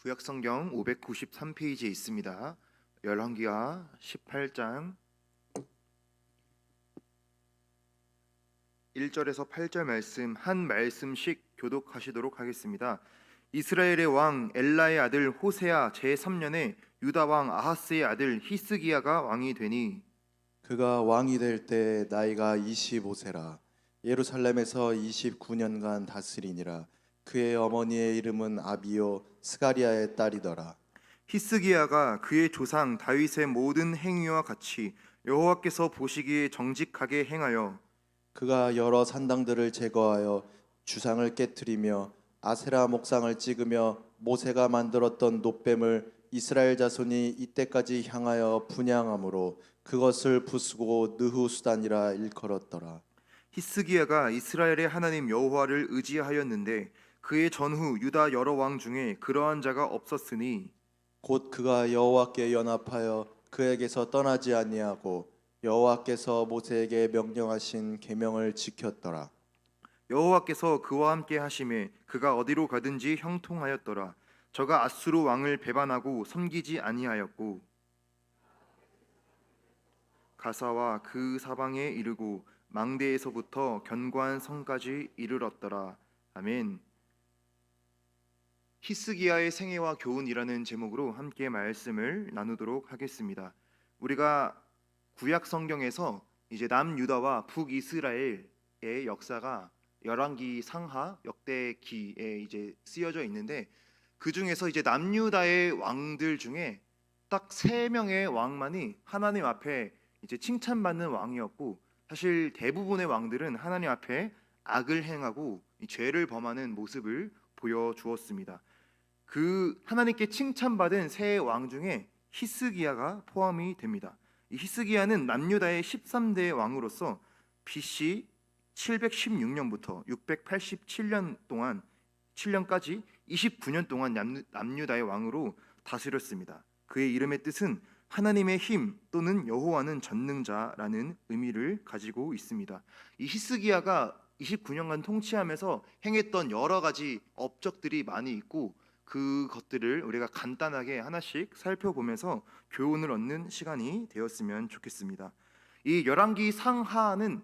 구약성경 593페이지에 있습니다. 열왕기하 18장 1절에서 8절 말씀 한 말씀씩 교독하시도록 하겠습니다. 이스라엘의 왕 엘라의 아들 호세아 제3년에 유다 왕 아하스의 아들 히스기야가 왕이 되니 그가 왕이 될 때 나이가 25세라. 예루살렘에서 29년간 다스리니라. 그의 어머니의 이름은 아비요 스가리아의 딸이더라. 히스기야가 그의 조상 다윗의 모든 행위와 같이 여호와께서 보시기에 정직하게 행하여 그가 여러 산당들을 제거하여 주상을 깨뜨리며 아세라 목상을 찍으며 모세가 만들었던 놋뱀을 이스라엘 자손이 이때까지 향하여 분향함으로 그것을 부수고 느후수단이라 일컬었더라. 히스기야가 이스라엘의 하나님 여호와를 의지하였는데 그의 전후 유다 여러 왕 중에 그러한 자가 없었으니 곧 그가 여호와께 연합하여 그에게서 떠나지 아니하고 여호와께서 모세에게 명령하신 계명을 지켰더라. 여호와께서 그와 함께 하심에 그가 어디로 가든지 형통하였더라. 저가 아수르 왕을 배반하고 섬기지 아니하였고 가사와 그 사방에 이르고 망대에서부터 견고한 성까지 이르렀더라. 아멘. 히스기야의 생애와 교훈이라는 제목으로 함께 말씀을 나누도록 하겠습니다. 우리가 구약 성경에서 이제 남유다와 북이스라엘의 역사가 열왕기 상하 역대기에 이제 쓰여져 있는데 그 중에서 이제 남유다의 왕들 중에 딱 3명의 왕만이 하나님 앞에 이제 칭찬받는 왕이었고 사실 대부분의 왕들은 하나님 앞에 악을 행하고 죄를 범하는 모습을 보여주었습니다. 그 하나님께 칭찬받은 세 왕 중에 히스기야가 포함이 됩니다. 이 히스기야는 남유다의 13대 왕으로서 BC 716년부터 687년 동안 7년까지 29년 동안 남유다의 왕으로 다스렸습니다. 그의 이름의 뜻은 하나님의 힘 또는 여호와는 전능자라는 의미를 가지고 있습니다. 이 히스기야가 29년간 통치하면서 행했던 여러 가지 업적들이 많이 있고 그것들을 우리가 간단하게 하나씩 살펴보면서 교훈을 얻는 시간이 되었으면 좋겠습니다. 이 열왕기 상하는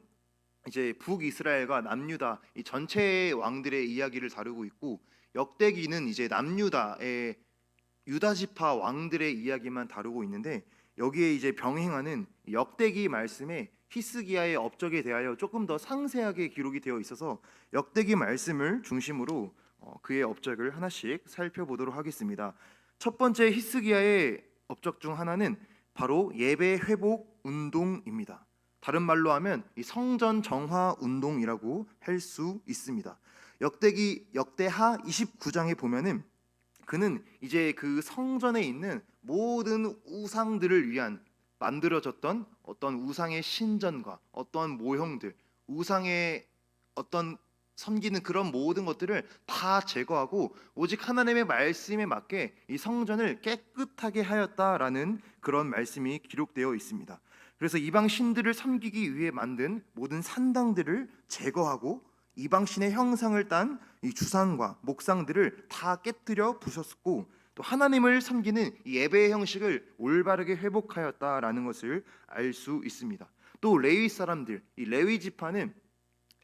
이제 북이스라엘과 남유다 이 전체 왕들의 이야기를 다루고 있고 역대기는 이제 남유다의 유다 지파 왕들의 이야기만 다루고 있는데 여기에 이제 병행하는 역대기 말씀에 히스기야의 업적에 대하여 조금 더 상세하게 기록이 되어 있어서 역대기 말씀을 중심으로 그의 업적을 하나씩 살펴보도록 하겠습니다. 첫 번째 히스기야의 업적 중 하나는 바로 예배 회복 운동입니다. 다른 말로 하면 이 성전 정화 운동이라고 할 수 있습니다. 역대하 29장에 보면은 그는 이제 그 성전에 있는 모든 우상들을 위한 만들어졌던 어떤 우상의 신전과 어떤 모형들, 우상의 어떤 섬기는 그런 모든 것들을 다 제거하고 오직 하나님의 말씀에 맞게 이 성전을 깨끗하게 하였다라는 그런 말씀이 기록되어 있습니다. 그래서 이방 신들을 섬기기 위해 만든 모든 산당들을 제거하고 이방 신의 형상을 딴 이 주상과 목상들을 다 깨뜨려 부셨고 또 하나님을 섬기는 이 예배의 형식을 올바르게 회복하였다라는 것을 알 수 있습니다. 또 레위 사람들, 이 레위 지파는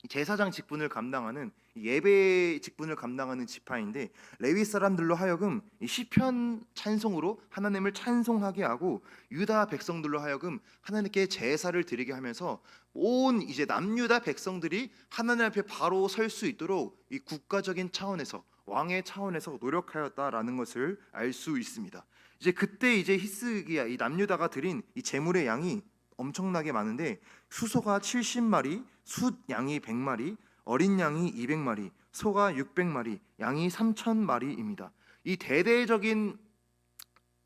제사장 직분을 감당하는 예배 직분을 감당하는 지파인데 레위 사람들로 하여금 시편 찬송으로 하나님을 찬송하게 하고 유다 백성들로 하여금 하나님께 제사를 드리게 하면서 온 이제 남유다 백성들이 하나님 앞에 바로 설 수 있도록 이 국가적인 차원에서 왕의 차원에서 노력하였다라는 것을 알 수 있습니다. 이제 그때 이제 히스기야 이 남유다가 드린 이 제물의 양이 엄청나게 많은데 수소가 70마리, 숫 양이 100마리, 어린 양이 200마리, 소가 600마리, 양이 3000마리입니다. 이 대대적인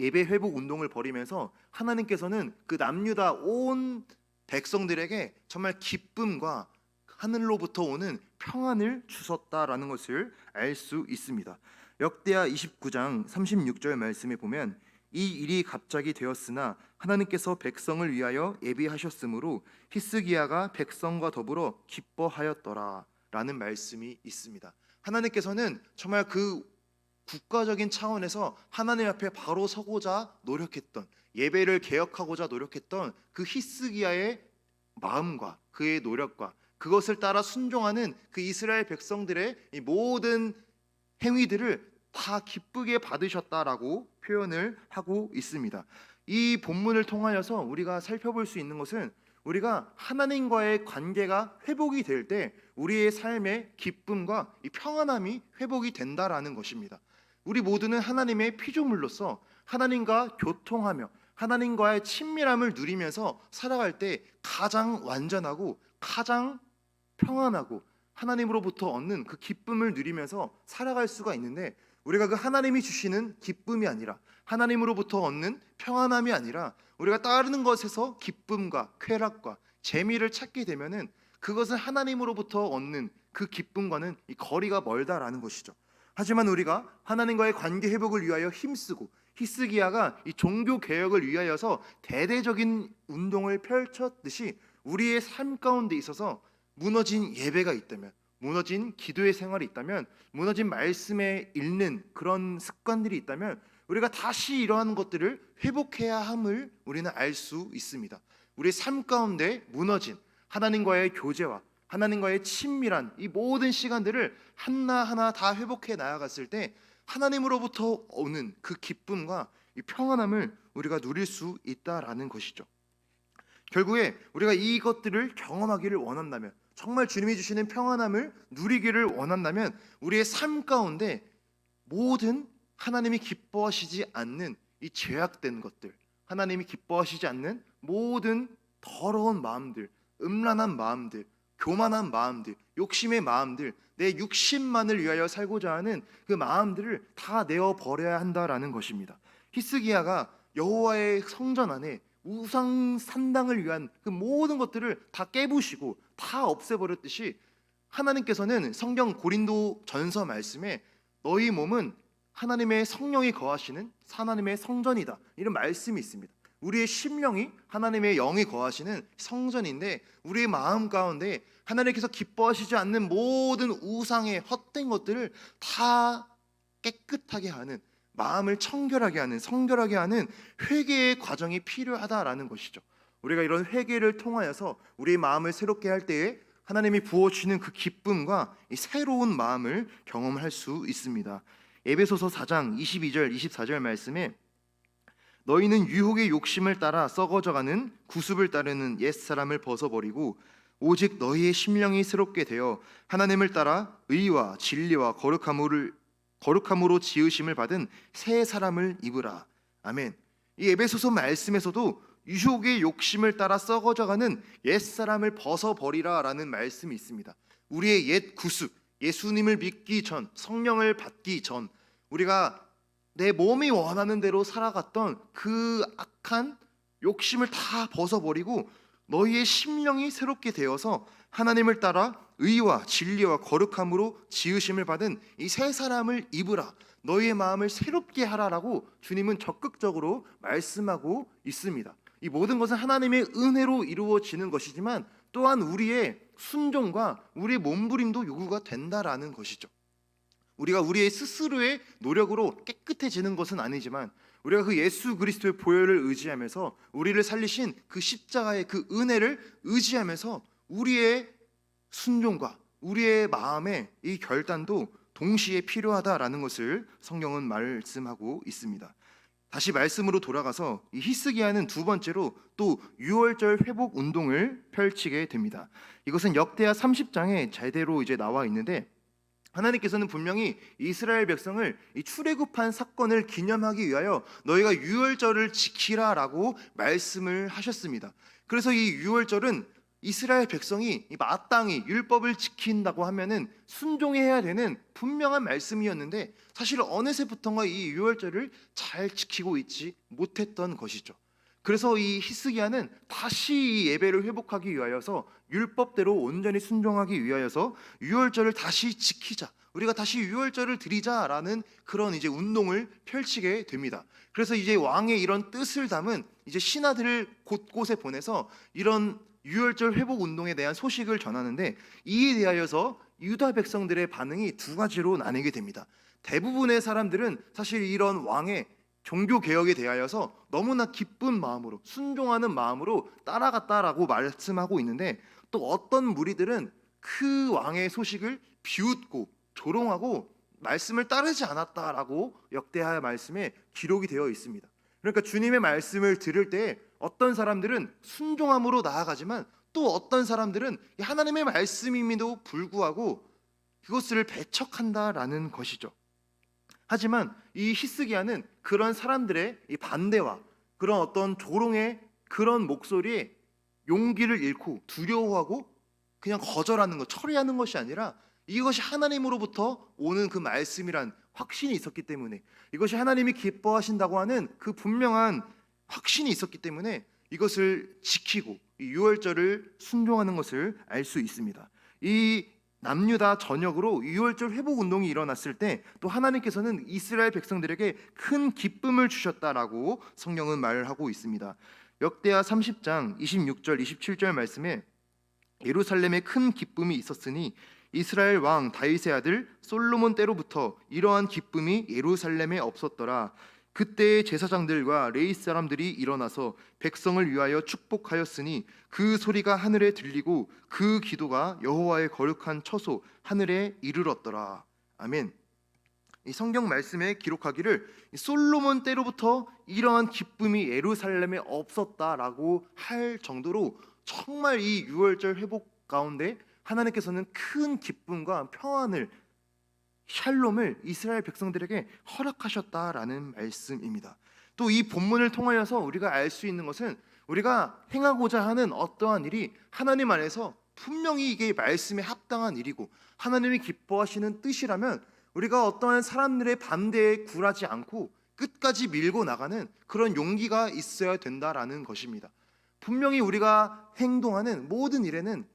예배 회복 운동을 벌이면서 하나님께서는 그 남유다 온 백성들에게 정말 기쁨과 하늘로부터 오는 평안을 주셨다라는 것을 알 수 있습니다. 역대하 29장 36절 말씀에 보면 이 일이 갑자기 되었으나 하나님께서 백성을 위하여 예비하셨으므로 히스기야가 백성과 더불어 기뻐하였더라 라는 말씀이 있습니다. 하나님께서는 정말 그 국가적인 차원에서 하나님 앞에 바로 서고자 노력했던, 예배를 개혁하고자 노력했던 그 히스기야의 마음과 그의 노력과 그것을 따라 순종하는 그 이스라엘 백성들의 이 모든 행위들을 다 기쁘게 받으셨다라고 표현을 하고 있습니다. 이 본문을 통하여서 우리가 살펴볼 수 있는 것은, 우리가 하나님과의 관계가 회복이 될 때 우리의 삶의 기쁨과 이 평안함이 회복이 된다라는 것입니다. 우리 모두는 하나님의 피조물로서 하나님과 교통하며 하나님과의 친밀함을 누리면서 살아갈 때 가장 완전하고 가장 평안하고 하나님으로부터 얻는 그 기쁨을 누리면서 살아갈 수가 있는데, 우리가 그 하나님이 주시는 기쁨이 아니라, 하나님으로부터 얻는 평안함이 아니라 우리가 다른 것에서 기쁨과 쾌락과 재미를 찾게 되면은 그것은 하나님으로부터 얻는 그 기쁨과는 이 거리가 멀다라는 것이죠. 하지만 우리가 하나님과의 관계 회복을 위하여 힘쓰고, 히스기야가 이 종교 개혁을 위하여서 대대적인 운동을 펼쳤듯이 우리의 삶 가운데 있어서 무너진 예배가 있다면, 무너진 기도의 생활이 있다면, 무너진 말씀에 읽는 그런 습관들이 있다면 우리가 다시 이러한 것들을 회복해야 함을 우리는 알 수 있습니다. 우리의 삶 가운데 무너진 하나님과의 교제와 하나님과의 친밀한 이 모든 시간들을 하나하나 다 회복해 나아갔을 때 하나님으로부터 오는 그 기쁨과 이 평안함을 우리가 누릴 수 있다라는 것이죠. 결국에 우리가 이것들을 경험하기를 원한다면, 정말 주님이 주시는 평안함을 누리기를 원한다면 우리의 삶 가운데 모든 하나님이 기뻐하시지 않는 이 죄악된 것들, 하나님이 기뻐하시지 않는 모든 더러운 마음들, 음란한 마음들, 교만한 마음들, 욕심의 마음들, 내 육신만을 위하여 살고자 하는 그 마음들을 다 내어버려야 한다라는 것입니다. 히스기야가 여호와의 성전 안에 우상 산당을 위한 그 모든 것들을 다 깨부시고 다 없애버렸듯이, 하나님께서는 성경 고린도 전서 말씀에 너희 몸은 하나님의 성령이 거하시는 하나님의 성전이다, 이런 말씀이 있습니다. 우리의 심령이 하나님의 영이 거하시는 성전인데, 우리의 마음 가운데 하나님께서 기뻐하시지 않는 모든 우상의 헛된 것들을 다 깨끗하게 하는, 마음을 청결하게 하는, 성결하게 하는 회개의 과정이 필요하다라는 것이죠. 우리가 이런 회개를 통하여서 우리의 마음을 새롭게 할 때에 하나님이 부어주시는 그 기쁨과 이 새로운 마음을 경험할 수 있습니다. 에베소서 4장 22절 24절 말씀에 너희는 유혹의 욕심을 따라 썩어져가는 구습을 따르는 옛사람을 벗어버리고 오직 너희의 심령이 새롭게 되어 하나님을 따라 의와 진리와 거룩함으로 지으심을 받은 새 사람을 입으라. 아멘. 이 에베소서 말씀에서도 유혹의 욕심을 따라 썩어져가는 옛사람을 벗어버리라라는 말씀이 있습니다. 우리의 옛 구습, 예수님을 믿기 전, 성령을 받기 전, 우리가 내 몸이 원하는 대로 살아갔던 그 악한 욕심을 다 벗어버리고 너희의 심령이 새롭게 되어서 하나님을 따라 의와 진리와 거룩함으로 지으심을 받은 이 새 사람을 입으라. 너희의 마음을 새롭게 하라라고 주님은 적극적으로 말씀하고 있습니다. 이 모든 것은 하나님의 은혜로 이루어지는 것이지만 또한 우리의 순종과 우리의 몸부림도 요구가 된다라는 것이죠. 우리가 우리의 스스로의 노력으로 깨끗해지는 것은 아니지만 우리가 그 예수 그리스도의 보혈을 의지하면서 우리를 살리신 그 십자가의 그 은혜를 의지하면서 우리의 순종과 우리의 마음의 이 결단도 동시에 필요하다라는 것을 성경은 말씀하고 있습니다. 다시 말씀으로 돌아가서 이 히스기야는 두 번째로 또 유월절 회복 운동을 펼치게 됩니다. 이것은 역대하 30장에 제대로 이제 나와 있는데, 하나님께서는 분명히 이스라엘 백성을 이 출애굽한 사건을 기념하기 위하여 너희가 유월절을 지키라라고 말씀을 하셨습니다. 그래서 이 유월절은 이스라엘 백성이 마땅히 율법을 지킨다고 하면은 순종해야 되는 분명한 말씀이었는데, 사실 어느새부턴가 이 유월절을 잘 지키고 있지 못했던 것이죠. 그래서 이 히스기야는 다시 이 예배를 회복하기 위하여서 율법대로 온전히 순종하기 위하여서 유월절을 다시 지키자, 우리가 다시 유월절을 드리자라는 그런 이제 운동을 펼치게 됩니다. 그래서 이제 왕의 이런 뜻을 담은 이제 신하들을 곳곳에 보내서 이런 유월절 회복 운동에 대한 소식을 전하는데, 이에 대하여서 유다 백성들의 반응이 두 가지로 나뉘게 됩니다. 대부분의 사람들은 사실 이런 왕의 종교 개혁에 대하여서 너무나 기쁜 마음으로 순종하는 마음으로 따라갔다라고 말씀하고 있는데, 또 어떤 무리들은 그 왕의 소식을 비웃고 조롱하고 말씀을 따르지 않았다라고 역대하 말씀에 기록이 되어 있습니다. 그러니까 주님의 말씀을 들을 때 어떤 사람들은 순종함으로 나아가지만 또 어떤 사람들은 하나님의 말씀임에도 불구하고 그것을 배척한다라는 것이죠. 하지만 이 히스기야는 그런 사람들의 이 반대와 그런 어떤 조롱의 그런 목소리에 용기를 잃고 두려워하고 그냥 거절하는 것, 처리하는 것이 아니라 이것이 하나님으로부터 오는 그 말씀이란 확신이 있었기 때문에, 이것이 하나님이 기뻐하신다고 하는 그 분명한 확신이 있었기 때문에 이것을 지키고 이 유월절을 순종하는 것을 알 수 있습니다. 이 남유다 전역으로 유월절 회복 운동이 일어났을 때 또 하나님께서는 이스라엘 백성들에게 큰 기쁨을 주셨다라고 성경은 말을 하고 있습니다. 역대하 30장 26절 27절 말씀에 예루살렘에 큰 기쁨이 있었으니 이스라엘 왕 다윗의 아들 솔로몬 때로부터 이러한 기쁨이 예루살렘에 없었더라. 그때의 제사장들과 레위 사람들이 일어나서 백성을 위하여 축복하였으니 그 소리가 하늘에 들리고 그 기도가 여호와의 거룩한 처소 하늘에 이르렀더라. 아멘. 이 성경 말씀에 기록하기를 솔로몬 때로부터 이러한 기쁨이 예루살렘에 없었다라고 할 정도로 정말 이 유월절 회복 가운데 하나님께서는 큰 기쁨과 평안을, 샬롬을 이스라엘 백성들에게 허락하셨다라는 말씀입니다. 또 이 본문을 통하여서 우리가 알 수 있는 것은 우리가 행하고자 하는 어떠한 일이 하나님 안에서 분명히 이게 말씀에 합당한 일이고 하나님이 기뻐하시는 뜻이라면 우리가 어떠한 사람들의 반대에 굴하지 않고 끝까지 밀고 나가는 그런 용기가 있어야 된다라는 것입니다. 분명히 우리가 행동하는 모든 일에는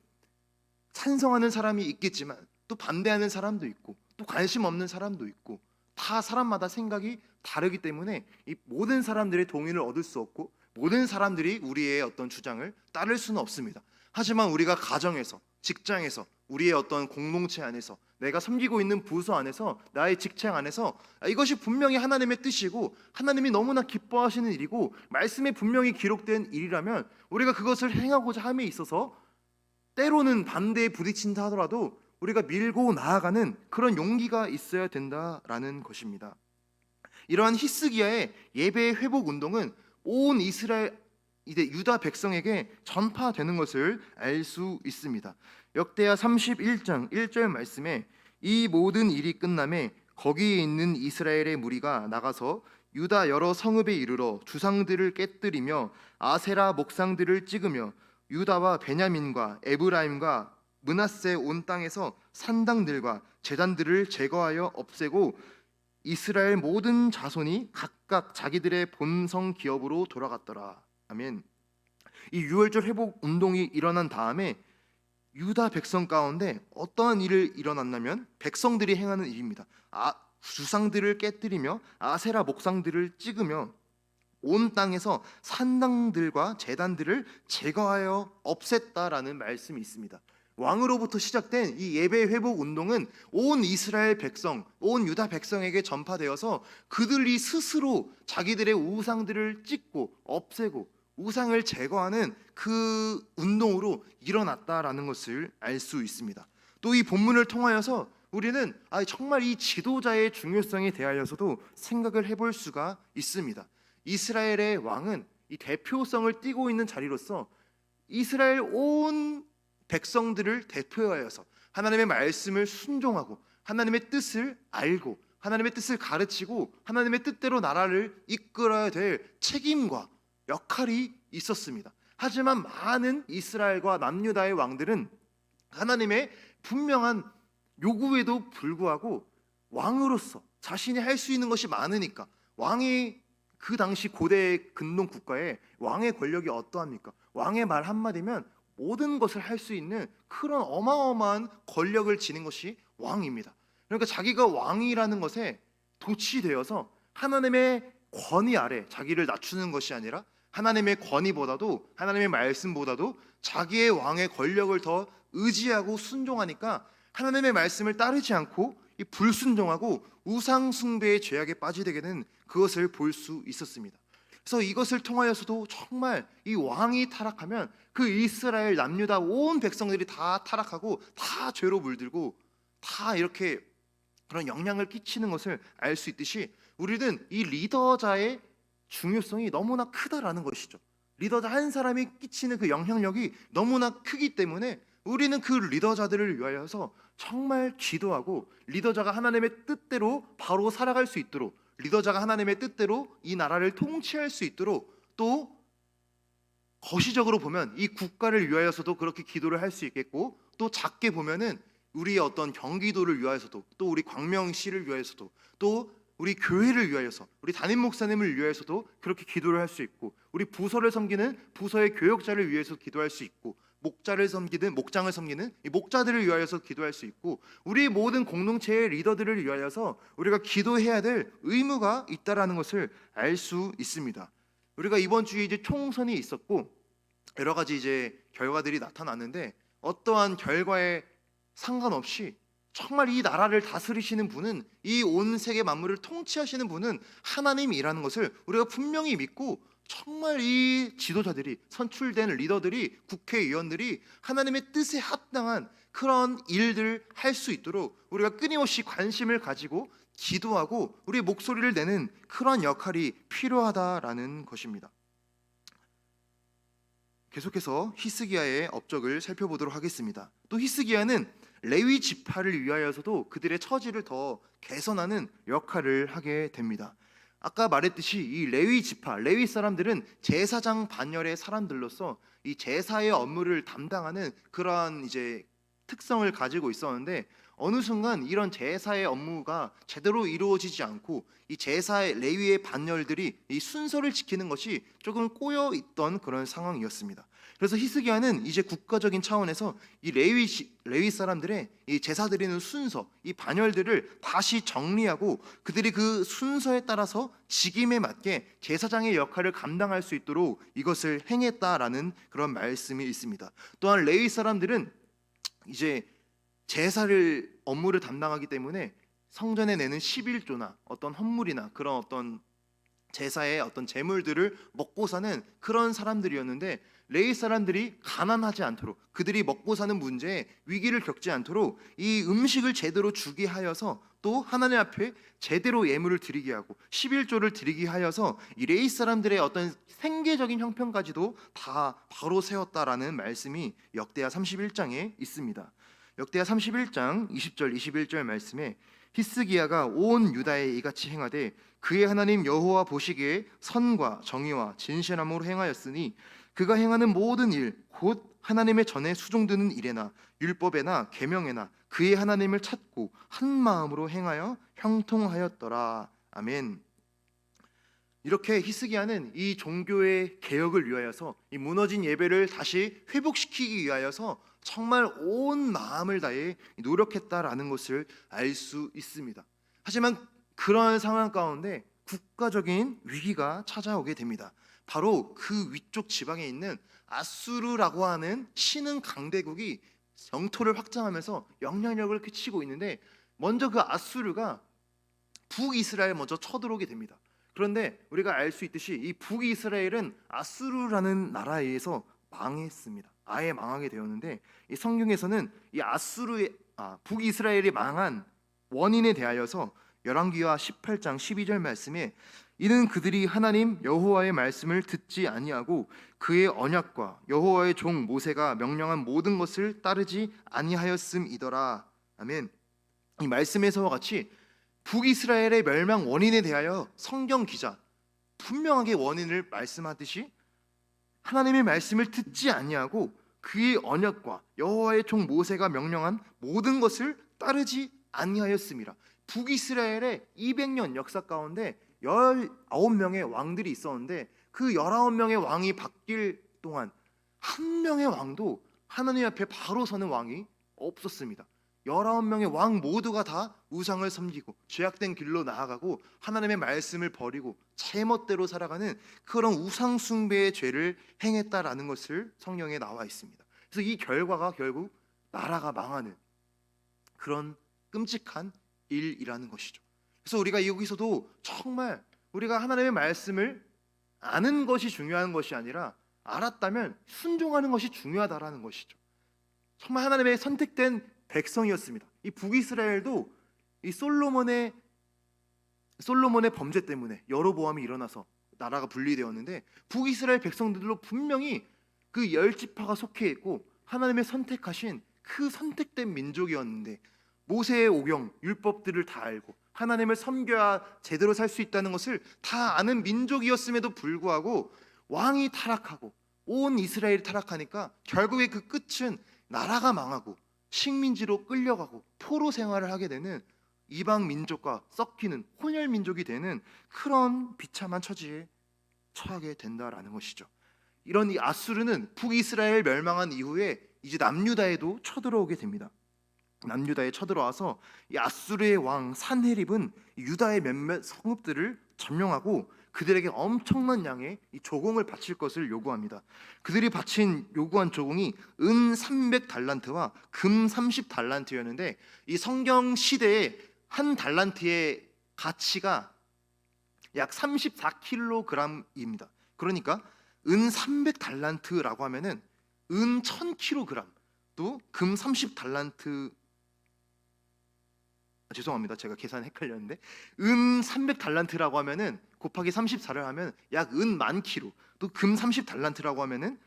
찬성하는 사람이 있겠지만 또 반대하는 사람도 있고 또 관심 없는 사람도 있고, 다 사람마다 생각이 다르기 때문에 이 모든 사람들의 동의를 얻을 수 없고 모든 사람들이 우리의 어떤 주장을 따를 수는 없습니다. 하지만 우리가 가정에서, 직장에서, 우리의 어떤 공동체 안에서, 내가 섬기고 있는 부서 안에서, 나의 직장 안에서 이것이 분명히 하나님의 뜻이고 하나님이 너무나 기뻐하시는 일이고 말씀에 분명히 기록된 일이라면 우리가 그것을 행하고자 함에 있어서 때로는 반대에 부딪힌다 하더라도 우리가 밀고 나아가는 그런 용기가 있어야 된다라는 것입니다. 이러한 히스기야의 예배 회복 운동은 온 이스라엘 유다 백성에게 전파되는 것을 알 수 있습니다. 역대하 31장 1절 말씀에 이 모든 일이 끝남에 거기에 있는 이스라엘의 무리가 나가서 유다 여러 성읍에 이르러 주상들을 깨뜨리며 아세라 목상들을 찍으며 유다와 베냐민과 에브라임과 므낫세 온 땅에서 산당들과 제단들을 제거하여 없애고 이스라엘 모든 자손이 각각 자기들의 본성 기업으로 돌아갔더라. 아멘. 이 유월절 회복 운동이 일어난 다음에 유다 백성 가운데 어떠한 일을 일어났냐면 백성들이 행하는 일입니다. 주상들을 깨뜨리며 아세라 목상들을 찍으며 온 땅에서 산당들과 제단들을 제거하여 없앴다라는 말씀이 있습니다. 왕으로부터 시작된 이 예배 회복 운동은 온 이스라엘 백성, 온 유다 백성에게 전파되어서 그들이 스스로 자기들의 우상들을 찍고 없애고 우상을 제거하는 그 운동으로 일어났다라는 것을 알 수 있습니다. 또 이 본문을 통하여서 우리는 정말 이 지도자의 중요성에 대하여서도 생각을 해볼 수가 있습니다. 이스라엘의 왕은 이 대표성을 띠고 있는 자리로서 이스라엘 온 백성들을 대표하여서 하나님의 말씀을 순종하고 하나님의 뜻을 알고 하나님의 뜻을 가르치고 하나님의 뜻대로 나라를 이끌어야 될 책임과 역할이 있었습니다. 하지만 많은 이스라엘과 남유다의 왕들은 하나님의 분명한 요구에도 불구하고 왕으로서 자신이 할 수 있는 것이 많으니까, 왕이 그 당시 고대 근동 국가에 왕의 권력이 어떠합니까? 왕의 말 한마디면 모든 것을 할 수 있는 그런 어마어마한 권력을 지닌 것이 왕입니다. 그러니까 자기가 왕이라는 것에 도취되어서 하나님의 권위 아래 자기를 낮추는 것이 아니라 하나님의 권위보다도, 하나님의 말씀보다도 자기의 왕의 권력을 더 의지하고 순종하니까 하나님의 말씀을 따르지 않고 이 불순종하고 우상 숭배의 죄악에 빠지게 되는 그것을 볼 수 있었습니다. 그래서 이것을 통하여서도 정말 이 왕이 타락하면 그 이스라엘 남유다 온 백성들이 다 타락하고 다 죄로 물들고 다 이렇게 그런 영향을 끼치는 것을 알 수 있듯이 우리는 이 리더자의 중요성이 너무나 크다라는 것이죠. 리더자 한 사람이 끼치는 그 영향력이 너무나 크기 때문에 우리는 그 리더자들을 위하여서 정말 기도하고 리더자가 하나님의 뜻대로 바로 살아갈 수 있도록 리더자가 하나님의 뜻대로 이 나라를 통치할 수 있도록 또 거시적으로 보면 이 국가를 위하여서도 그렇게 기도를 할 수 있겠고 또 작게 보면은 우리의 어떤 경기도를 위하여서도 또 우리 광명시를 위하여서도 또 우리 교회를 위하여서 우리 담임 목사님을 위하여서도 그렇게 기도를 할 수 있고 우리 부서를 섬기는 부서의 교역자를 위해서 기도할 수 있고 목장을 섬기는 이 목자들을 위하여서 기도할 수 있고 우리 모든 공동체의 리더들을 위하여서 우리가 기도해야 될 의무가 있다라는 것을 알 수 있습니다. 우리가 이번 주에 이제 총선이 있었고 여러 가지 이제 결과들이 나타났는데 어떠한 결과에 상관없이 정말 이 나라를 다스리시는 분은 이 온 세계 만물을 통치하시는 분은 하나님이라는 것을 우리가 분명히 믿고 정말 이 지도자들이 선출된 리더들이 국회의원들이 하나님의 뜻에 합당한 그런 일들을 할 수 있도록 우리가 끊임없이 관심을 가지고 기도하고 우리의 목소리를 내는 그런 역할이 필요하다라는 것입니다. 계속해서 히스기야의 업적을 살펴보도록 하겠습니다. 또 히스기야는 레위 지파를 위하여서도 그들의 처지를 더 개선하는 역할을 하게 됩니다. 아까 말했듯이 이 레위 지파, 레위 사람들은 제사장 반열의 사람들로서 이 제사의 업무를 담당하는 그러한 이제 특성을 가지고 있었는데 어느 순간 이런 제사의 업무가 제대로 이루어지지 않고 이 제사의 레위의 반열들이 이 순서를 지키는 것이 조금 꼬여 있던 그런 상황이었습니다. 그래서 히스기야는 이제 국가적인 차원에서 이 레위 사람들의 이 제사 드리는 순서, 이 반열들을 다시 정리하고 그들이 그 순서에 따라서 직임에 맞게 제사장의 역할을 감당할 수 있도록 이것을 행했다라는 그런 말씀이 있습니다. 또한 레위 사람들은 이제 제사를 업무를 담당하기 때문에 성전에 내는 11조나 어떤 헌물이나 그런 어떤 제사의 어떤 제물들을 먹고 사는 그런 사람들이었는데 레위 사람들이 가난하지 않도록 그들이 먹고 사는 문제에 위기를 겪지 않도록 이 음식을 제대로 주게 하여서 또 하나님 앞에 제대로 예물을 드리게 하고 11조를 드리게 하여서 이 레위 사람들의 어떤 생계적인 형편까지도 다 바로 세웠다라는 말씀이 역대하 31장에 있습니다. 역대하 31장 20절 21절 말씀에 히스기야가 온 유다에 이같이 행하되 그의 하나님 여호와 보시기에 선과 정의와 진실함으로 행하였으니 그가 행하는 모든 일 곧 하나님의 전에 수종드는 일에나 율법에나 계명에나 그의 하나님을 찾고 한 마음으로 행하여 형통하였더라. 아멘. 이렇게 히스기야는 이 종교의 개혁을 위하여서 이 무너진 예배를 다시 회복시키기 위하여서 정말 온 마음을 다해 노력했다라는 것을 알 수 있습니다. 하지만 그러한 상황 가운데 국가적인 위기가 찾아오게 됩니다. 바로 그 위쪽 지방에 있는 아수르라고 하는 신흥 강대국이 영토를 확장하면서 영향력을 끼치고 있는데 먼저 그 아수르가 북이스라엘 먼저 쳐들어오게 됩니다. 그런데 우리가 알 수 있듯이 이 북이스라엘은 아수르라는 나라에 의해서 망했습니다. 아예 망하게 되었는데 이 성경에서는 이 북이스라엘이 망한 원인에 대하여서 열왕기하 18장 12절 말씀에 이는 그들이 하나님 여호와의 말씀을 듣지 아니하고 그의 언약과 여호와의 종 모세가 명령한 모든 것을 따르지 아니하였음이더라. 아멘. 이 말씀에서와 같이 북이스라엘의 멸망 원인에 대하여 성경 기자 분명하게 원인을 말씀하듯이 하나님의 말씀을 듣지 아니하고 그의 언약과 여호와의 종 모세가 명령한 모든 것을 따르지 아니하였음이라. 북이스라엘의 200년 역사 가운데 19명의 왕들이 있었는데 그 19명의 왕이 바뀔 동안 한 명의 왕도 하나님 앞에 바로 서는 왕이 없었습니다. 19명의 왕 모두가 다 우상을 섬기고 죄악된 길로 나아가고 하나님의 말씀을 버리고 제멋대로 살아가는 그런 우상 숭배의 죄를 행했다라는 것을 성경에 나와 있습니다. 그래서 이 결과가 결국 나라가 망하는 그런 끔찍한 일이라는 것이죠. 그래서 우리가 여기서도 정말 우리가 하나님의 말씀을 아는 것이 중요한 것이 아니라 알았다면 순종하는 것이 중요하다라는 것이죠. 정말 하나님의 선택된 백성이었습니다. 이 북이스라엘도 이 솔로몬의 범죄 때문에 여로보암이 일어나서 나라가 분리되었는데 북이스라엘 백성들도 분명히 그 열 지파가 속해 있고 하나님의 선택하신 그 선택된 민족이었는데 모세의 오경 율법들을 다 알고 하나님을 섬겨야 제대로 살 수 있다는 것을 다 아는 민족이었음에도 불구하고 왕이 타락하고 온 이스라엘이 타락하니까 결국에 그 끝은 나라가 망하고 식민지로 끌려가고 포로 생활을 하게 되는 이방 민족과 섞이는 혼혈 민족이 되는 그런 비참한 처지에 처하게 된다라는 것이죠. 이런 이 아수르는 북이스라엘 멸망한 이후에 이제 남유다에도 쳐들어오게 됩니다. 남유다에 쳐들어와서 이 아수르의 왕 산헤립은 유다의 몇몇 성읍들을 점령하고 그들에게 엄청난 양의 이 조공을 바칠 것을 요구합니다. 그들이 요구한 조공이 은 300달란트와 금 30달란트였는데 이 성경 시대에 한 달란트의 가치가 약 34kg입니다. 그러니까 은 300달란트라고 하면은 은 1000kg 또 금 30달란트 죄송합니다. 제가 계산 헷갈렸는데 은 300달란트라고 하면은 곱하기 34를 하면 약 은 10,000kg 또 금 30달란트라고 하면은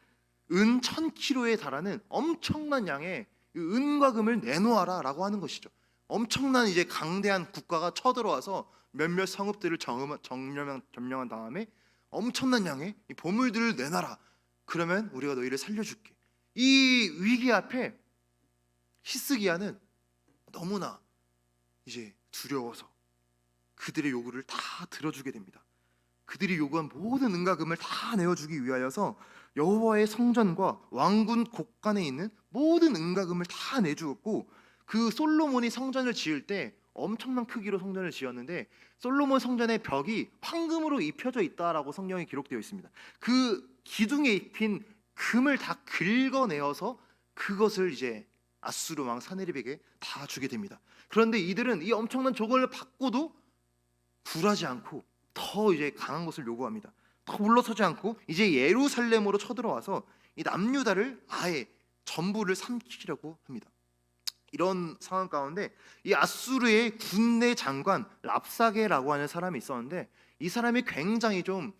은 1000kg에 달하는 엄청난 양의 은과 금을 내놓아라라고 하는 것이죠. 엄청난 이제 강대한 국가가 쳐들어와서 몇몇 성읍들을 점령한 다음에 엄청난 양의 이 보물들을 내놔라. 그러면 우리가 너희를 살려줄게. 이 위기 앞에 히스기야는 너무나 이제 두려워서 그들의 요구를 다 들어주게 됩니다. 그들이 요구한 모든 은과 금을 다 내어주기 위하여서 여호와의 성전과 왕궁 곳간에 있는 모든 은과 금을 다 내주었고 그 솔로몬이 성전을 지을 때 엄청난 크기로 성전을 지었는데 솔로몬 성전의 벽이 황금으로 입혀져 있다라고 성경에 기록되어 있습니다. 그 기둥에 입힌 금을 다 긁어내어서 그것을 이제 아수르 왕 사네립에게 다 주게 됩니다. 그런데 이들은 이 엄청난 조건을 받고도 굴하지 않고 더 이제 강한 것을 요구합니다. 더 물러서지 않고 이제 예루살렘으로 쳐들어와서 이 남유다를 아예 전부를 삼키려고 합니다. 이런 상황 가운데 이 아수르의 군내 장관 랍사게라고 하는 사람이 있었는데 이 사람이 굉장히 좀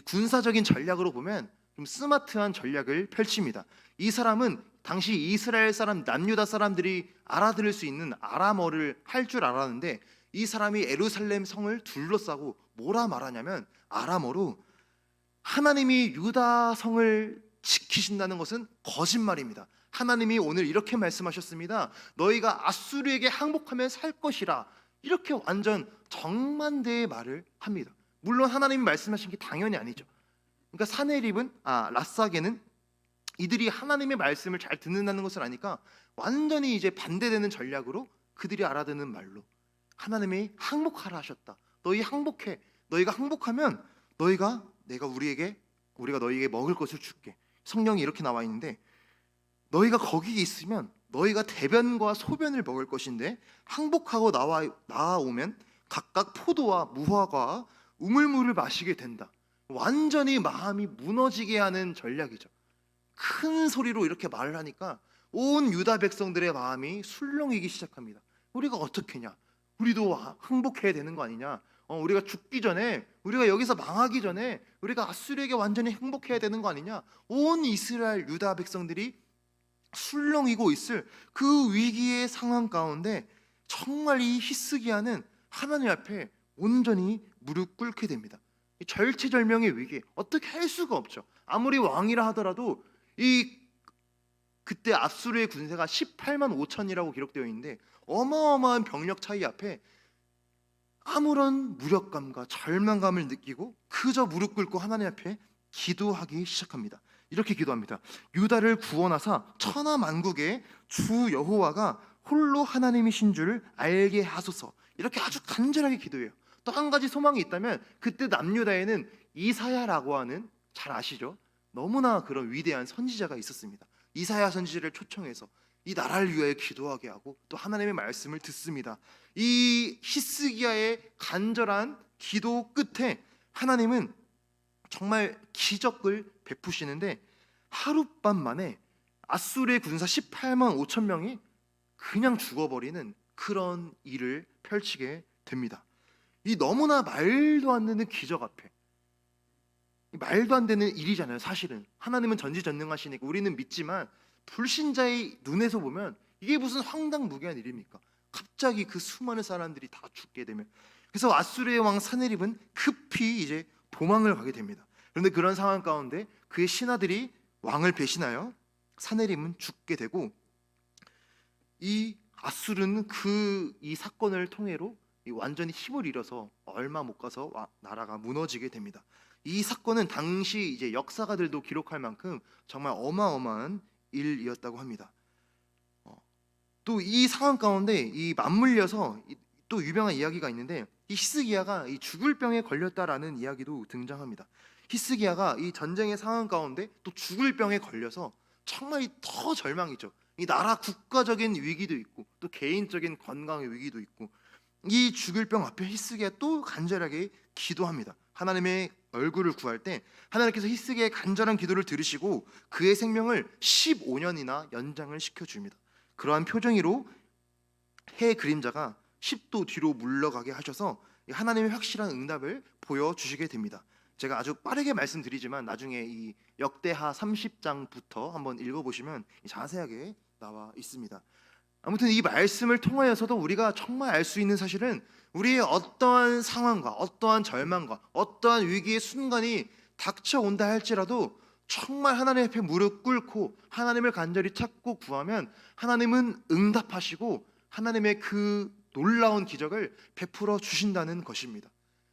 군사적인 전략으로 보면 좀 스마트한 전략을 펼칩니다. 이 사람은 당시 이스라엘 사람 남유다 사람들이 알아들을 수 있는 아람어를 할 줄 알았는데 이 사람이 예루살렘 성을 둘러싸고 뭐라 말하냐면 아람어로 하나님이 유다 성을 지키신다는 것은 거짓말입니다. 하나님이 오늘 이렇게 말씀하셨습니다. 너희가 아수르에게 항복하면 살 것이라. 이렇게 완전 정반대의 말을 합니다. 물론 하나님이 말씀하신 게 당연히 아니죠. 그러니까 랍사게는 이들이 하나님의 말씀을 잘 듣는다는 것을 아니까 완전히 이제 반대되는 전략으로 그들이 알아듣는 말로 하나님이 항복하라 하셨다. 너희 항복해. 너희가 항복하면 우리가 너희에게 먹을 것을 줄게. 성경이 이렇게 나와 있는데 너희가 거기에 있으면 너희가 대변과 소변을 먹을 것인데 항복하고 나오면 각각 포도와 무화과와 우물물을 마시게 된다. 완전히 마음이 무너지게 하는 전략이죠. 큰 소리로 이렇게 말을 하니까 온 유다 백성들의 마음이 술렁이기 시작합니다. 우리가 어떻게냐? 우리도 항복해야 되는 거 아니냐? 우리가 죽기 전에 우리가 여기서 망하기 전에 우리가 아수르에게 완전히 행복해야 되는 거 아니냐? 온 이스라엘 유다 백성들이 술렁이고 있을 그 위기의 상황 가운데 정말 이 히스기야는 하나님 앞에 온전히 무릎 꿇게 됩니다. 이 절체절명의 위기 어떻게 할 수가 없죠. 아무리 왕이라 하더라도 그때 아수르의 군세가 18만 5천이라고 기록되어 있는데 어마어마한 병력 차이 앞에 아무런 무력감과 절망감을 느끼고 그저 무릎 꿇고 하나님 앞에 기도하기 시작합니다. 이렇게 기도합니다. 유다를 구원하사 천하 만국의 주 여호와가 홀로 하나님이신 줄 알게 하소서. 이렇게 아주 간절하게 기도해요. 또 한 가지 소망이 있다면 그때 남유다에는 이사야라고 하는, 잘 아시죠? 너무나 그런 위대한 선지자가 있었습니다. 이사야 선지자를 초청해서 이 나라를 위하여 기도하게 하고 또 하나님의 말씀을 듣습니다. 이 히스기야의 간절한 기도 끝에 하나님은 정말 기적을 베푸시는데 하룻밤 만에 아수르의 군사 18만 5천 명이 그냥 죽어버리는 그런 일을 펼치게 됩니다. 이 너무나 말도 안 되는 기적 앞에, 말도 안 되는 일이잖아요. 사실은 하나님은 전지전능하시니까 우리는 믿지만 불신자의 눈에서 보면 이게 무슨 황당무계한 일입니까? 갑자기 그 수많은 사람들이 다 죽게 되면, 그래서 아수르의 왕 사네립은 급히 이제 도망을 가게 됩니다. 그런데 그런 상황 가운데 그의 신하들이 왕을 배신하여 사네립은 죽게 되고, 이 아수르는 이 사건을 통해로 완전히 힘을 잃어서 얼마 못 가서 나라가 무너지게 됩니다. 이 사건은 당시 이제 역사가들도 기록할 만큼 정말 어마어마한 일이었다고 합니다. 또 이 상황 가운데 이 맞물려서 또 유명한 이야기가 있는데, 이 히스기야가 이 죽을 병에 걸렸다라는 이야기도 등장합니다. 히스기야가 이 전쟁의 상황 가운데 또 죽을 병에 걸려서 정말 더 절망이죠. 이 나라 국가적인 위기도 있고 또 개인적인 건강의 위기도 있고, 이 죽을 병 앞에 히스기야 또 간절하게 기도합니다. 하나님의 얼굴을 구할 때 하나님께서 히스기야의 간절한 기도를 들으시고 그의 생명을 15년이나 연장을 시켜줍니다. 그러한 표정으로 해의 그림자가 10도 뒤로 물러가게 하셔서 하나님의 확실한 응답을 보여주시게 됩니다. 제가 아주 빠르게 말씀드리지만 나중에 이 역대하 30장부터 한번 읽어보시면 자세하게 나와 있습니다. 아무튼 이 말씀을 통하여서도 우리가 정말 알 수 있는 사실은 우리의 어떠한 상황과 어떠한 절망과 어떠한 위기의 순간이 닥쳐온다 할지라도 정말 하나님 앞에 무릎 꿇고 하나님을 간절히 찾고 구하면 하나님은 응답하시고 하나님의 그 놀라운 기적을 베풀어 주신다는 것입니다.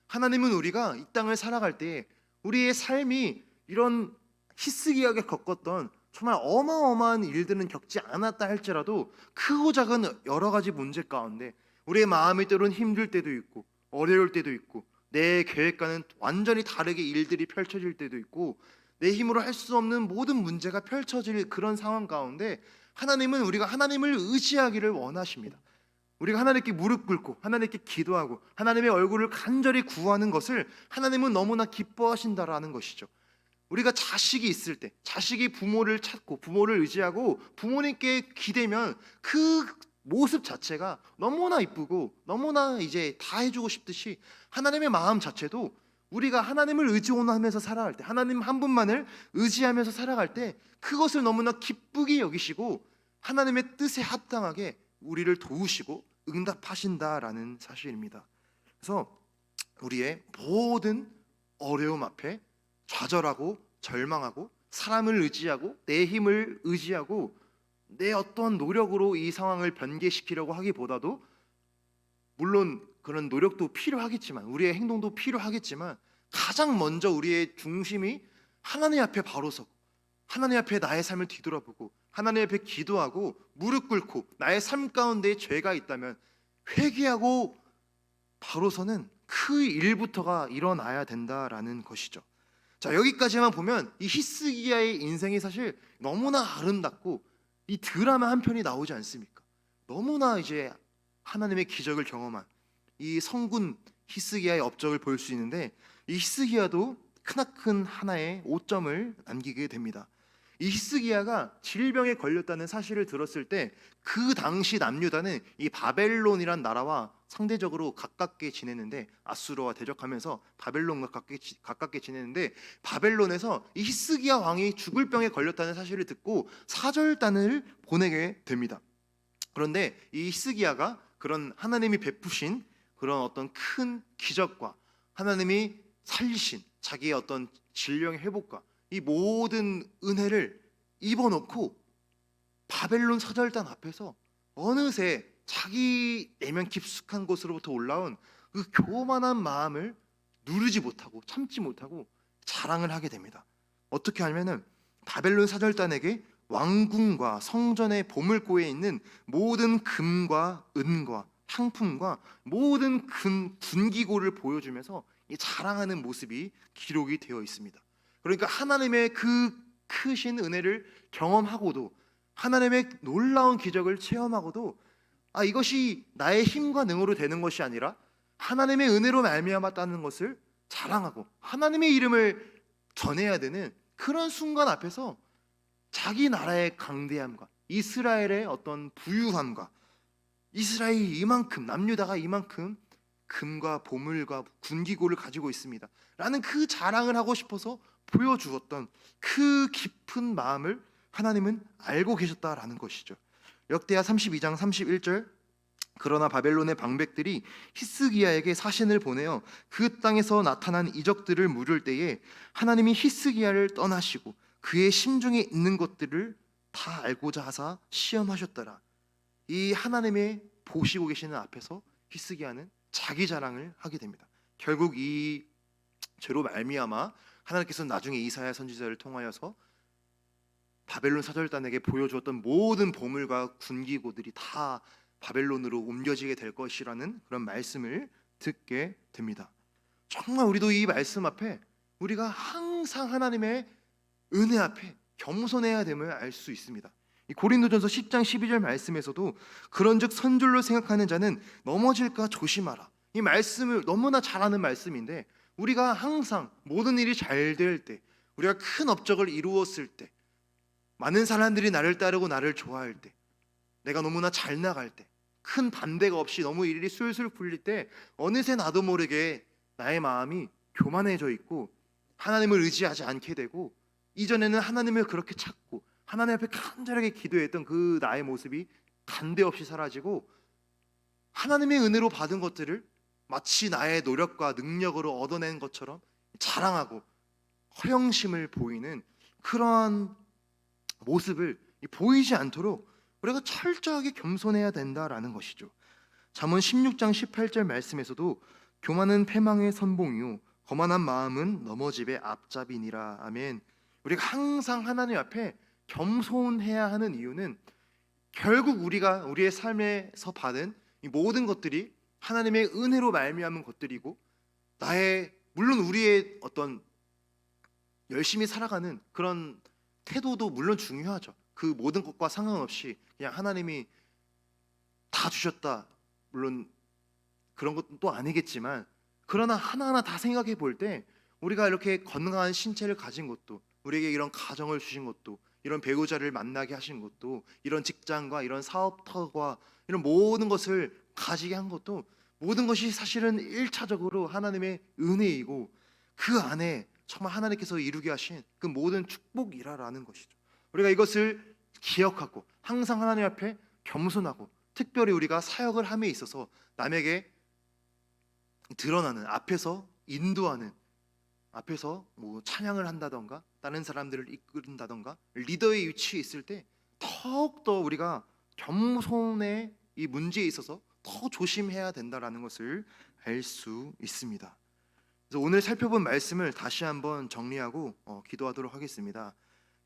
하나님은 우리가 이 땅을 살아갈 때 우리의 삶이 이런 히스기야가 겪었던 정말 어마어마한 일들은 겪지 않았다 할지라도 크고 작은 여러 가지 문제 가운데 우리의 마음이 때로는 힘들 때도 있고 어려울 때도 있고 내 계획과는 완전히 다르게 일들이 펼쳐질 때도 있고 내 힘으로 할 수 없는 모든 문제가 펼쳐질 그런 상황 가운데 하나님은 우리가 하나님을 의지하기를 원하십니다. 우리가 하나님께 무릎 꿇고 하나님께 기도하고 하나님의 얼굴을 간절히 구하는 것을 하나님은 너무나 기뻐하신다라는 것이죠. 우리가 자식이 있을 때 자식이 부모를 찾고 부모를 의지하고 부모님께 기대면 그 모습 자체가 너무나 이쁘고 너무나 이제 다 해주고 싶듯이 하나님의 마음 자체도 우리가 하나님을 의존하면서 살아갈 때 하나님 한 분만을 의지하면서 살아갈 때 그것을 너무나 기쁘게 여기시고 하나님의 뜻에 합당하게 우리를 도우시고 응답하신다라는 사실입니다. 그래서 우리의 모든 어려움 앞에 좌절하고 절망하고 사람을 의지하고 내 힘을 의지하고 내 어떠한 노력으로 이 상황을 변개시키려고 하기보다도 물론 그런 노력도 필요하겠지만 우리의 행동도 필요하겠지만 가장 먼저 우리의 중심이 하나님 앞에 바로 서고 하나님 앞에 나의 삶을 뒤돌아보고 하나님 앞에 기도하고 무릎 꿇고 나의 삶 가운데 죄가 있다면 회개하고 바로 서는 그 일부터가 일어나야 된다라는 것이죠. 자, 여기까지만 보면 이 히스기야의 인생이 사실 너무나 아름답고 이 드라마 한 편이 나오지 않습니까? 너무나 이제 하나님의 기적을 경험한 이 성군 히스기야의 업적을 볼 수 있는데 이 히스기야도 크나큰 하나의 오점을 남기게 됩니다. 이 히스기야가 질병에 걸렸다는 사실을 들었을 때 그 당시 남유다는 이 바벨론이란 나라와 상대적으로 가깝게 지내는데 아수르와 대적하면서 바벨론과 가깝게 지내는데 바벨론에서 이 히스기야 왕이 죽을 병에 걸렸다는 사실을 듣고 사절단을 보내게 됩니다. 그런데 이 히스기야가 그런 하나님이 베푸신 그런 어떤 큰 기적과 하나님이 살리신 자기의 어떤 질병의 회복과 이 모든 은혜를 입어놓고 바벨론 사절단 앞에서 어느새 자기 내면 깊숙한 곳으로부터 올라온 그 교만한 마음을 누르지 못하고 참지 못하고 자랑을 하게 됩니다. 어떻게 하면은 바벨론 사절단에게 왕궁과 성전의 보물고에 있는 모든 금과 은과 향품과 모든 군기고를 보여주면서 자랑하는 모습이 기록이 되어 있습니다. 그러니까 하나님의 그 크신 은혜를 경험하고도 하나님의 놀라운 기적을 체험하고도 이것이 나의 힘과 능으로 되는 것이 아니라 하나님의 은혜로 말미암았다는 것을 자랑하고 하나님의 이름을 전해야 되는 그런 순간 앞에서 자기 나라의 강대함과 이스라엘의 어떤 부유함과 이스라엘이 이만큼, 남유다가 이만큼 금과 보물과 군기고를 가지고 있습니다 라는 그 자랑을 하고 싶어서 보여주었던 그 깊은 마음을 하나님은 알고 계셨다라는 것이죠. 역대하 32장 31절, 그러나 바벨론의 방백들이 히스기야에게 사신을 보내어 그 땅에서 나타난 이적들을 물을 때에 하나님이 히스기야를 떠나시고 그의 심중에 있는 것들을 다 알고자 하사 시험하셨더라. 이 하나님의 보시고 계시는 앞에서 히스기야는 자기 자랑을 하게 됩니다. 결국 이 죄로 말미암아 하나님께서 나중에 이사야 선지자를 통하여서 바벨론 사절단에게 보여주었던 모든 보물과 군기고들이 다 바벨론으로 옮겨지게 될 것이라는 그런 말씀을 듣게 됩니다. 정말 우리도 이 말씀 앞에 우리가 항상 하나님의 은혜 앞에 겸손해야 됨을 알 수 있습니다. 이 고린도전서 10장 12절 말씀에서도 그런즉 선줄로 생각하는 자는 넘어질까 조심하라. 이 말씀을 너무나 잘 아는 말씀인데 우리가 항상 모든 일이 잘 될 때, 우리가 큰 업적을 이루었을 때, 많은 사람들이 나를 따르고 나를 좋아할 때, 내가 너무나 잘 나갈 때, 큰 반대가 없이 너무 일이 술술 풀릴 때 어느새 나도 모르게 나의 마음이 교만해져 있고 하나님을 의지하지 않게 되고, 이전에는 하나님을 그렇게 찾고 하나님 앞에 간절하게 기도했던 그 나의 모습이 간데없이 사라지고 하나님의 은혜로 받은 것들을 마치 나의 노력과 능력으로 얻어낸 것처럼 자랑하고 허영심을 보이는 그러한 모습을 보이지 않도록 우리가 철저하게 겸손해야 된다라는 것이죠. 잠언 16장 18절 말씀에서도 교만은 패망의 선봉이요 거만한 마음은 넘어집의 앞잡이니라. 아멘. 우리가 항상 하나님 앞에 겸손해야 하는 이유는 결국 우리가 우리의 삶에서 받은 이 모든 것들이 하나님의 은혜로 말미암은 것들이고, 나의 물론 우리의 어떤 열심히 살아가는 그런 태도도 물론 중요하죠. 그 모든 것과 상관없이 그냥 하나님이 다 주셨다, 물론 그런 것도 아니겠지만, 그러나 하나하나 다 생각해 볼 때 우리가 이렇게 건강한 신체를 가진 것도, 우리에게 이런 가정을 주신 것도, 이런 배우자를 만나게 하신 것도, 이런 직장과 이런 사업터와 이런 모든 것을 가지게 한 것도, 모든 것이 사실은 1차적으로 하나님의 은혜이고 그 안에 정말 하나님께서 이루게 하신 그 모든 축복이라는 것이죠. 우리가 이것을 기억하고 항상 하나님 앞에 겸손하고, 특별히 우리가 사역을 함에 있어서 남에게 드러나는, 앞에서 인도하는, 앞에서 뭐 찬양을 한다던가 다른 사람들을 이끈다던가 리더의 위치에 있을 때 더욱더 우리가 겸손의 이 문제에 있어서 더 조심해야 된다라는 것을 알 수 있습니다. 그래서 오늘 살펴본 말씀을 다시 한번 정리하고 기도하도록 하겠습니다.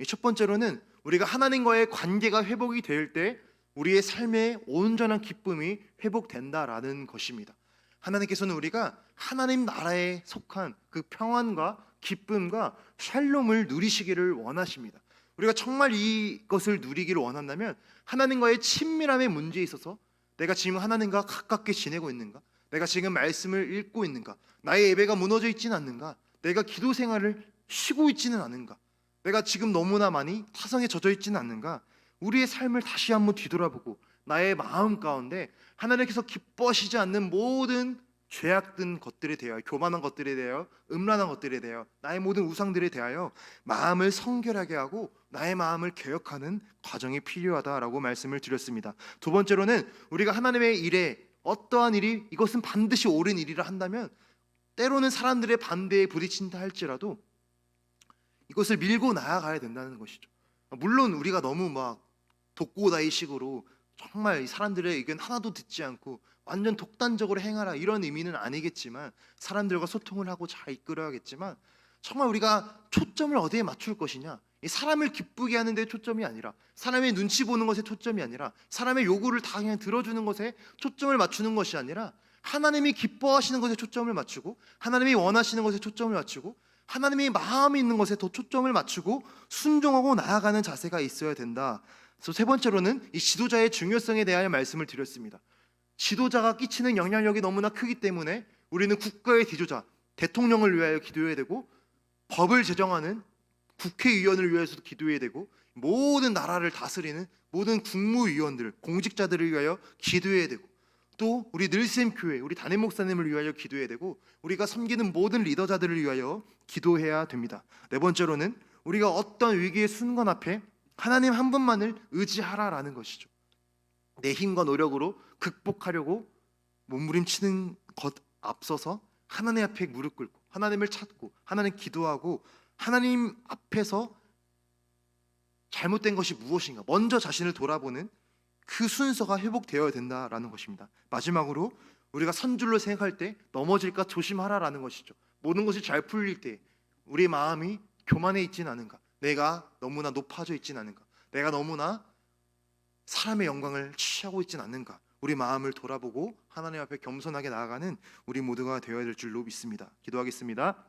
첫 번째로는 우리가 하나님과의 관계가 회복이 될 때 우리의 삶의 온전한 기쁨이 회복된다라는 것입니다. 하나님께서는 우리가 하나님 나라에 속한 그 평안과 기쁨과 샬롬을 누리시기를 원하십니다. 우리가 정말 이것을 누리기를 원한다면 하나님과의 친밀함의 문제에 있어서 내가 지금 하나님과 가깝게 지내고 있는가? 내가 지금 말씀을 읽고 있는가? 나의 예배가 무너져 있지는 않는가? 내가 기도 생활을 쉬고 있지는 않은가? 내가 지금 너무나 많이 타성에 젖어 있지는 않는가? 우리의 삶을 다시 한번 뒤돌아보고 나의 마음 가운데 하나님께서 기뻐하시지 않는 모든 죄악된 것들에 대하여, 교만한 것들에 대하여, 음란한 것들에 대하여, 나의 모든 우상들에 대하여 마음을 성결하게 하고 나의 마음을 개혁하는 과정이 필요하다라고 말씀을 드렸습니다. 두 번째로는 우리가 하나님의 일에 어떠한 일이 이것은 반드시 옳은 일이라 한다면 때로는 사람들의 반대에 부딪힌다 할지라도 이것을 밀고 나아가야 된다는 것이죠. 물론 우리가 너무 막 독고다이식으로 정말 사람들의 의견 하나도 듣지 않고 완전 독단적으로 행하라 이런 의미는 아니겠지만, 사람들과 소통을 하고 잘 이끌어야겠지만, 정말 우리가 초점을 어디에 맞출 것이냐, 이 사람을 기쁘게 하는 데 초점이 아니라, 사람의 눈치 보는 것에 초점이 아니라, 사람의 요구를 다 그냥 들어주는 것에 초점을 맞추는 것이 아니라 하나님이 기뻐하시는 것에 초점을 맞추고, 하나님이 원하시는 것에 초점을 맞추고, 하나님의 마음이 있는 것에 더 초점을 맞추고 순종하고 나아가는 자세가 있어야 된다 그래서 세 번째로는 이 지도자의 중요성에 대하여 말씀을 드렸습니다. 지도자가 끼치는 영향력이 너무나 크기 때문에 우리는 국가의 지도자, 대통령을 위하여 기도해야 되고, 법을 제정하는 국회의원을 위해서도 기도해야 되고, 모든 나라를 다스리는 모든 국무위원들, 공직자들을 위하여 기도해야 되고, 또 우리 늘샘 교회, 우리 담임 목사님을 위하여 기도해야 되고, 우리가 섬기는 모든 리더자들을 위하여 기도해야 됩니다. 네 번째로는 우리가 어떤 위기의 순간 앞에 하나님 한 분만을 의지하라라는 것이죠. 내 힘과 노력으로 극복하려고 몸부림치는 것 앞서서 하나님 앞에 무릎 꿇고 하나님을 찾고 하나님 기도하고, 하나님 앞에서 잘못된 것이 무엇인가 먼저 자신을 돌아보는 그 순서가 회복되어야 된다라는 것입니다. 마지막으로 우리가 선줄로 생각할 때 넘어질까 조심하라라는 것이죠. 모든 것이 잘 풀릴 때 우리 마음이 교만해 있진 않은가, 내가 너무나 높아져 있진 않은가, 내가 너무나 사람의 영광을 취하고 있진 않는가, 우리 마음을 돌아보고 하나님 앞에 겸손하게 나아가는 우리 모두가 되어야 될 줄로 믿습니다. 기도하겠습니다.